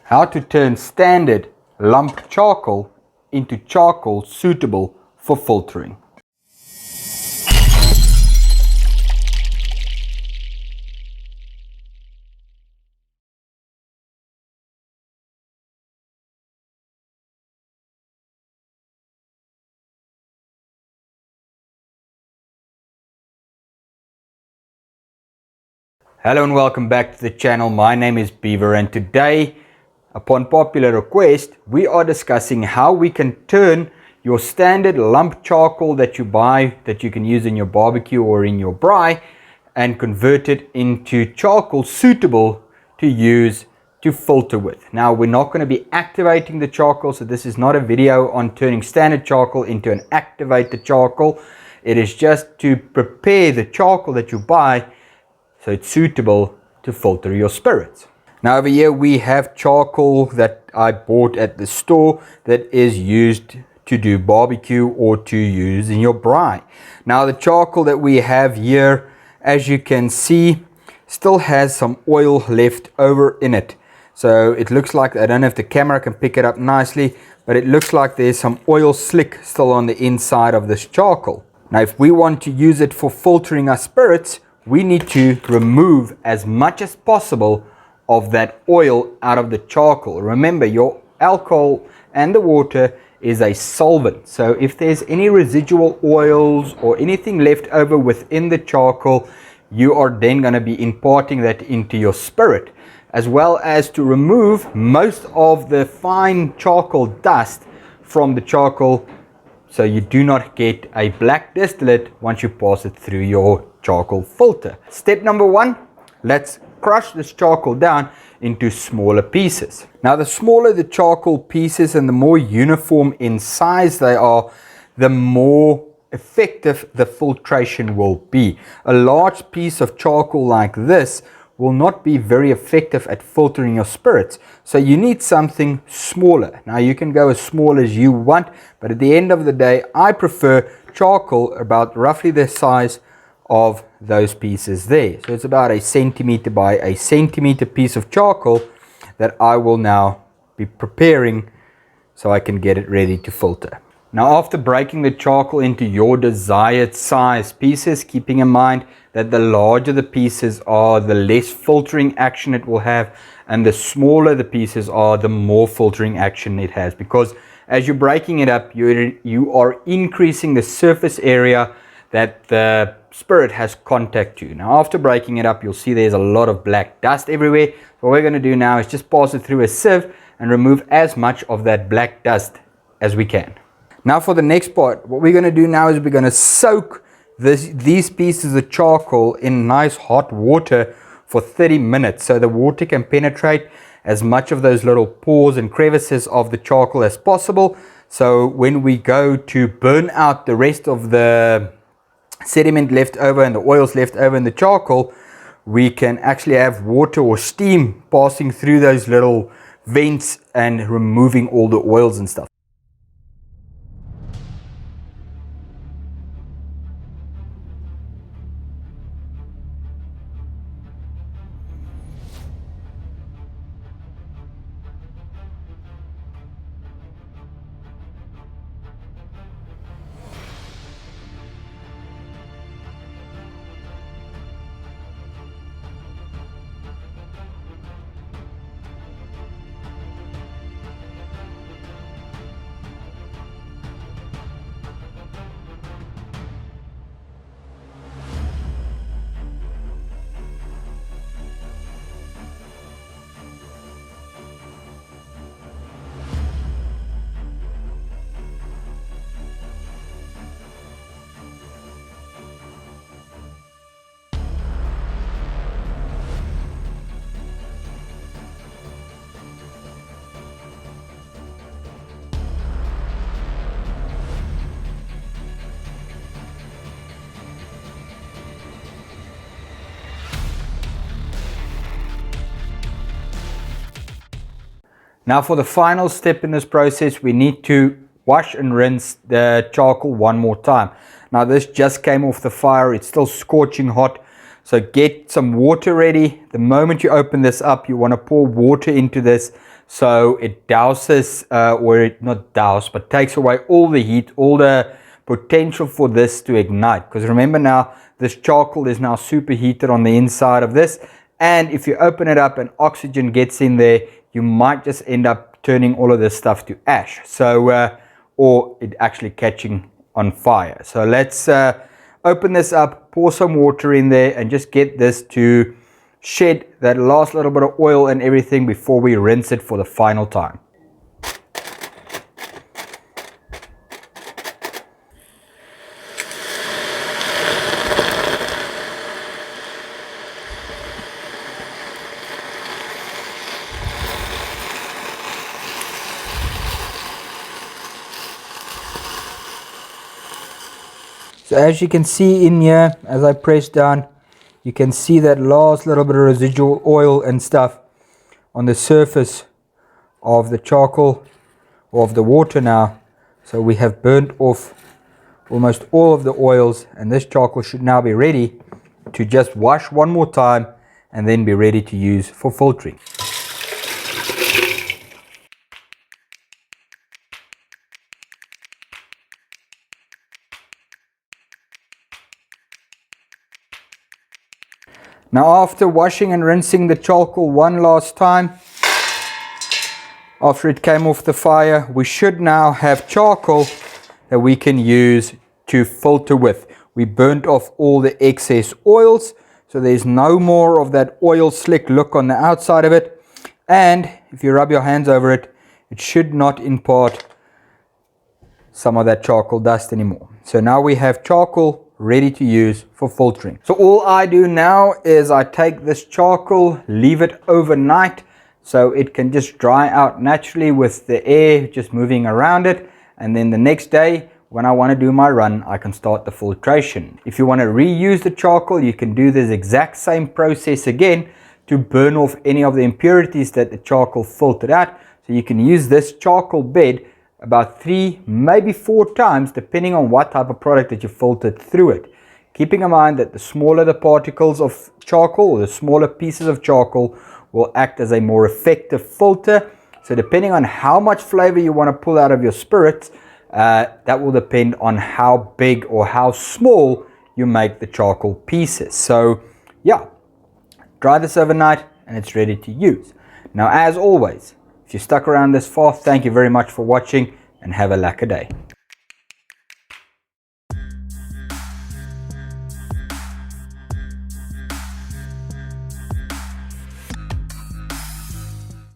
How to turn standard lump charcoal into charcoal suitable for filtering. Hello and welcome back to the channel. My name is Beaver, and today, upon popular request, we are discussing how we can turn your standard lump charcoal that you buy, that you can use in your barbecue or in your braai, and convert it into charcoal suitable to use to filter with. Now, we're not going to be activating the charcoal, so this is not a video on turning standard charcoal into an activated charcoal. It is just to prepare the charcoal that you buy so it's suitable to filter your spirits. Now over here we have charcoal that I bought at the store that is used to do barbecue or to use in your braai. Now the charcoal that we have here, as you can see, still has some oil left over in it. So it looks like, I don't know if the camera can pick it up nicely, but it looks like there's some oil slick still on the inside of this charcoal. Now if we want to use it for filtering our spirits, we need to remove as much as possible of that oil out of the charcoal. Remember, your alcohol and the water is a solvent. So if there's any residual oils or anything left over within the charcoal, you are then going to be imparting that into your spirit, as well as to remove most of the fine charcoal dust from the charcoal, so you do not get a black distillate once you pass it through your charcoal filter. Step number one, let's crush this charcoal down into smaller pieces. Now the smaller the charcoal pieces and the more uniform in size they are, the more effective the filtration will be. A large piece of charcoal like this will not be very effective at filtering your spirits, so you need something smaller. Now you can go as small as you want, but at the end of the day I prefer charcoal about roughly the size of those pieces there. So it's about 1 centimeter by 1 centimeter piece of charcoal that I will now be preparing so I can get it ready to filter. Now after breaking the charcoal into your desired size pieces, keeping in mind that the larger the pieces are, the less filtering action it will have, and the smaller the pieces are, the more filtering action it has, because as you're breaking it up, you are increasing the surface area that the spirit has contact to. Now after breaking it up, you'll see there's a lot of black dust everywhere. What we're going to do now is just pass it through a sieve and remove as much of that black dust as we can. Now for the next part, what we're going to do now is we're going to soak these pieces of charcoal in nice hot water for 30 minutes so the water can penetrate as much of those little pores and crevices of the charcoal as possible. So when we go to burn out the rest of the sediment left over and the oils left over in the charcoal, we can actually have water or steam passing through those little vents and removing all the oils and stuff. Now for the final step in this process, we need to wash and rinse the charcoal one more time. Now this just came off the fire, it's still scorching hot, so get some water ready. The moment you open this up, you want to pour water into this So it douses, not douse, but takes away all the heat, all the potential for this to ignite. Because remember now, this charcoal is now superheated on the inside of this. And if you open it up and oxygen gets in there, you might just end up turning all of this stuff to ash. So, or it actually catching on fire. So let's open this up, pour some water in there, and just get this to shed that last little bit of oil and everything before we rinse it for the final time. So as you can see in here, as I press down, you can see that last little bit of residual oil and stuff on the surface of the charcoal or of the water now. So we have burnt off almost all of the oils, and this charcoal should now be ready to just wash one more time and then be ready to use for filtering. Now after washing and rinsing the charcoal one last time, after it came off the fire, we should now have charcoal that we can use to filter with. We burnt off all the excess oils, so there's no more of that oil slick look on the outside of it. And if you rub your hands over it, it should not impart some of that charcoal dust anymore. So now we have charcoal ready to use for filtering. So all I do now is I take this charcoal, leave it overnight so it can just dry out naturally with the air just moving around it, and then the next day when I want to do my run, I can start the filtration. If you want to reuse the charcoal, you can do this exact same process again to burn off any of the impurities that the charcoal filtered out. So you can use this charcoal bed about 3, maybe 4 times, depending on what type of product that you filtered through it. Keeping in mind that the smaller the particles of charcoal, or the smaller pieces of charcoal, will act as a more effective filter. So depending on how much flavor you want to pull out of your spirits, that will depend on how big or how small you make the charcoal pieces. So yeah, dry this overnight and it's ready to use. Now as always, if you stuck around this far, thank you very much for watching and have a lekker day.